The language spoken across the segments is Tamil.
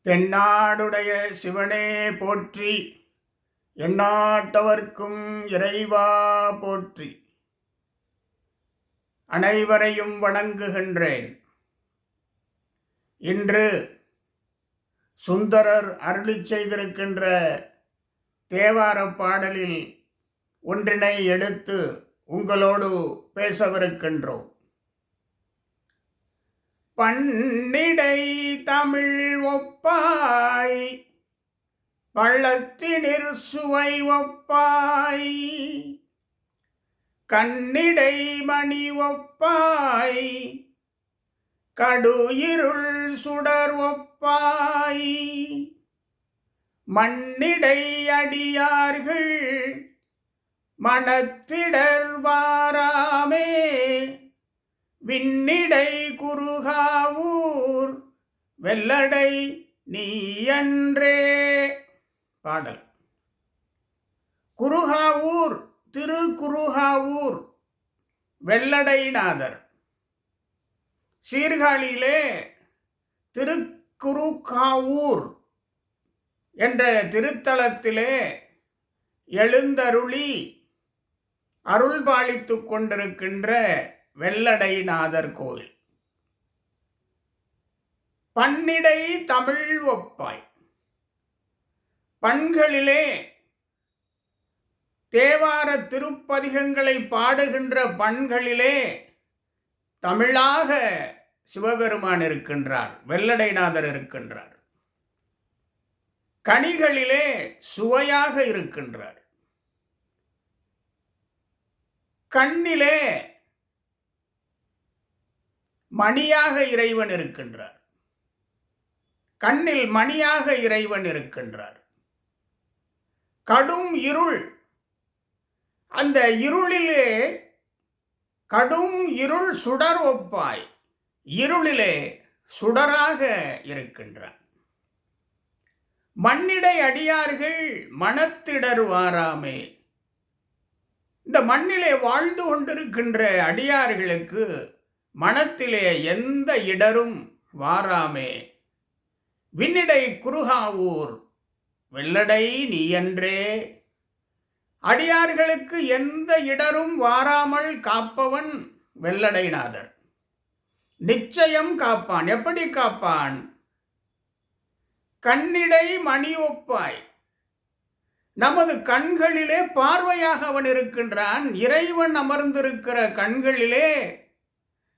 தென்னாடுடைய சிவனே போற்றி, எந்நாட்டவர்க்கும் இறைவா போற்றி. அனைவரையும் வணங்குகின்றேன். இன்று சுந்தரர் அருளிச் செய்திருக்கின்ற தேவாரப் பாடலில் ஒன்றினை எடுத்து உங்களோடு பேசவிருக்கின்றோம். பன்னிடை தமிழ் ஒப்பாய், பள்ளத்தினிற் சுவை ஒப்பாய், கண்ணிடை மணி ஒப்பாய், கடுயிருள் சுடர் ஒப்பாய், மண்ணிடை அடியார்கள் மனத்திடர் வாராமே, விண்ணிடை குருகாவூர் வெள்ளடை நீயன்றே. பாடல். குருகாவூர் திரு குருகாவூர் வெள்ளடைநாதர். சீர்காழியிலே திருக்குருகாவூர் என்ற திருத்தலத்திலே எழுந்தருளி அருள்பாலித்து கொண்டிருக்கின்ற வெள்ளடைநாதர் கோவில். பன்னிடை தமிழ் ஒப்பாய். பண்களிலே தேவார திருப்பதிகங்களை பாடுகின்ற பண்களிலே தமிழாக சிவபெருமான் இருக்கின்றார், வெள்ளடைநாதர் இருக்கின்றார். கனிகளிலே சுவையாக இருக்கின்றார். கண்ணிலே மணியாக இறைவன் இருக்கின்றார். கண்ணில் மணியாக இறைவன் இருக்கின்றார். கடும் இருள், அந்த இருளிலே கடும் இருள் சுடர் ஒப்பாய், இருளிலே சுடராக இருக்கின்றார். மண்ணிடை அடியார்கள் மனத்திடர் வாராமே. இந்த மண்ணிலே வாழ்ந்து கொண்டிருக்கின்ற அடியார்களுக்கு மனத்திலே எந்த இடரும் வாராமே. விண்ணிடை குருகாவூர் வெள்ளடை நீயன்றே. அடியார்களுக்கு எந்த இடரும் வாராமல் காப்பவன் வெள்ளடைநாதர். நிச்சயம் காப்பான். எப்படி காப்பான்? கண்ணிடை மணி ஒப்பாய். நமது கண்களிலே பார்வையாக அவன் இருக்கின்றான். இறைவன் அமர்ந்திருக்கிற கண்களிலே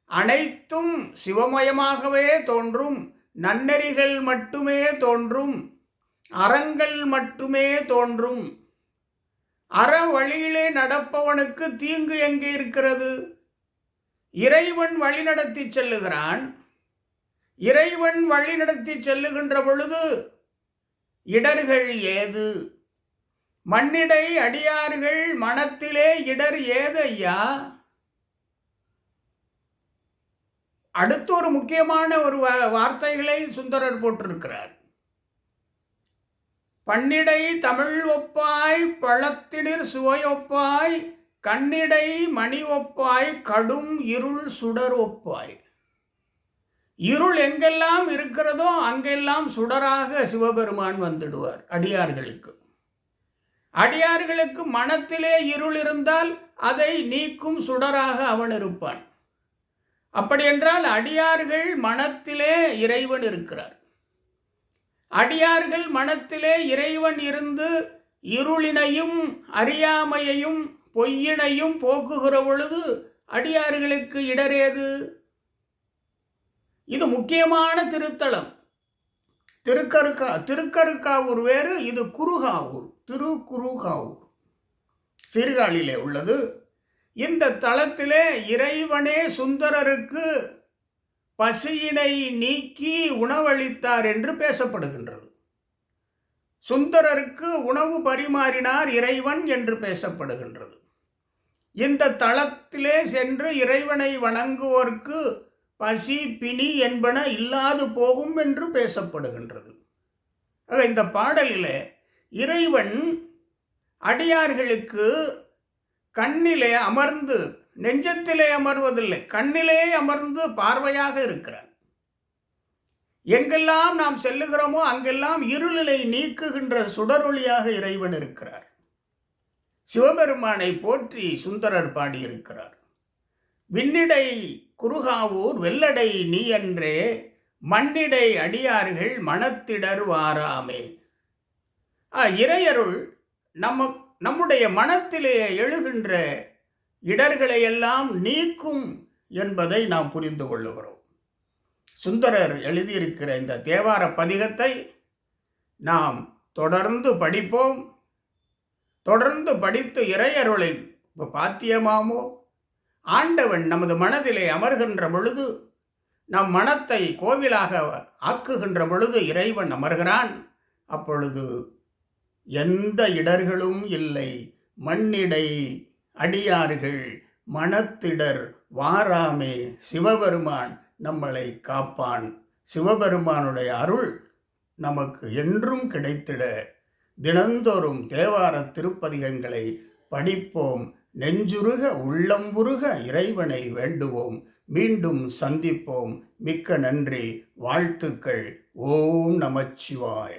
அனைத்தும் சிவமயமாகவே தோன்றும். நன்னெறிகள் மட்டுமே தோன்றும். அறங்கள் மட்டுமே தோன்றும். அற வழியிலே நடப்பவனுக்கு தீங்கு எங்கே இருக்கிறது? இறைவன் வழிநடத்தி செல்லுகிறான். இறைவன் வழிநடத்தி செல்லுகின்ற பொழுது இடர்கள் ஏது? மண்ணிடை அடியார்கள் மனத்திலே இடர் ஏது ஐயா? அடுத்து ஒரு முக்கியமான ஒரு வார்த்தைகளை சுந்தரர் போட்டிருக்கிறார். பன்னிடை தமிழ் ஒப்பாய், பழத்தினிற் சுவையொப்பாய், கண்ணிடை மணி ஒப்பாய், கடும் இருள் சுடர் ஒப்பாய். இருள் எங்கெல்லாம் இருக்கிறதோ அங்கெல்லாம் சுடராக சிவபெருமான் வந்துடுவார் அடியார்களுக்கு. அடியார்களுக்கு மனத்திலே இருள் இருந்தால் அதை நீக்கும் சுடராக அவன் இருப்பான். அப்படி என்றால் அடியார்கள் மனத்திலே இறைவன் இருக்கிறார். அடியார்கள் மனத்திலே இறைவன் இருந்து இருளினையும் அறியாமையையும் பொய்யினையும் போக்குகிற பொழுது அடியார்களுக்கு இடரேது? இது முக்கியமான திருத்தலம். திருக்கருக்காவூர் வேறு, இது குருகாவூர், திருக்குருகாவூர் சீர்காழியிலே உள்ளது. இந்த தலத்திலே இறைவனே சுந்தரருக்கு பசியினை நீக்கி உணவளித்தார் என்று பேசப்படுகின்றது. சுந்தரருக்கு உணவு பரிமாறினார் இறைவன் என்று பேசப்படுகின்றது. இந்த தலத்திலே சென்று இறைவனை வணங்குவோர்க்கு பசி பிணி என்பன இல்லாது போகும் என்று பேசப்படுகின்றது. இந்த பாடலிலே இறைவன் அடியார்களுக்கு கண்ணிலே அமர்ந்து, நெஞ்சத்திலே அமர்வதில்லை, கண்ணிலே அமர்ந்து பார்வையாக இருக்கிறார். எங்கெல்லாம் நாம் செல்லுகிறோமோ அங்கெல்லாம் இருளிலை நீக்குகின்ற சுடரொளியாக இறைவன் இருக்கிறார். சிவபெருமானை போற்றி சுந்தரர் பாடியிருக்கிறார். விண்ணிடை குறுகாவூர் வெள்ளடை நீ என்றே மண்ணிடை அடியார்கள் மனத்திடர் வாராமே. இறையருள் நம்முடைய மனத்திலே எழுகின்ற இடர்களை எல்லாம் நீக்கும் என்பதை நாம் புரிந்து கொள்ளுகிறோம். சுந்தரர் எழுதியிருக்கிற இந்த தேவார பதிகத்தை நாம் தொடர்ந்து படிப்போம். தொடர்ந்து படித்து இறையருளை பாத்தியமாமோ. ஆண்டவன் நமது மனதிலே அமர்கின்ற பொழுது, நம் மனத்தை கோவிலாக ஆக்குகின்ற பொழுது இறைவன் அமர்கிறான். அப்பொழுது எந்த இடர்களும் இல்லை. மண்ணிடை அடியார்கள் மனத்திடர் வாராமே. சிவபெருமான் நம்மளை காப்பான். சிவபெருமானுடைய அருள் நமக்கு என்றும் கிடைத்திட தினந்தோறும் தேவார திருப்பதிகங்களை படிப்போம். நெஞ்சுருக உள்ளம்புருக இறைவனை வேண்டுவோம். மீண்டும் சந்திப்போம். மிக்க நன்றி. வாழ்த்துக்கள். ஓம் நமச்சிவாய.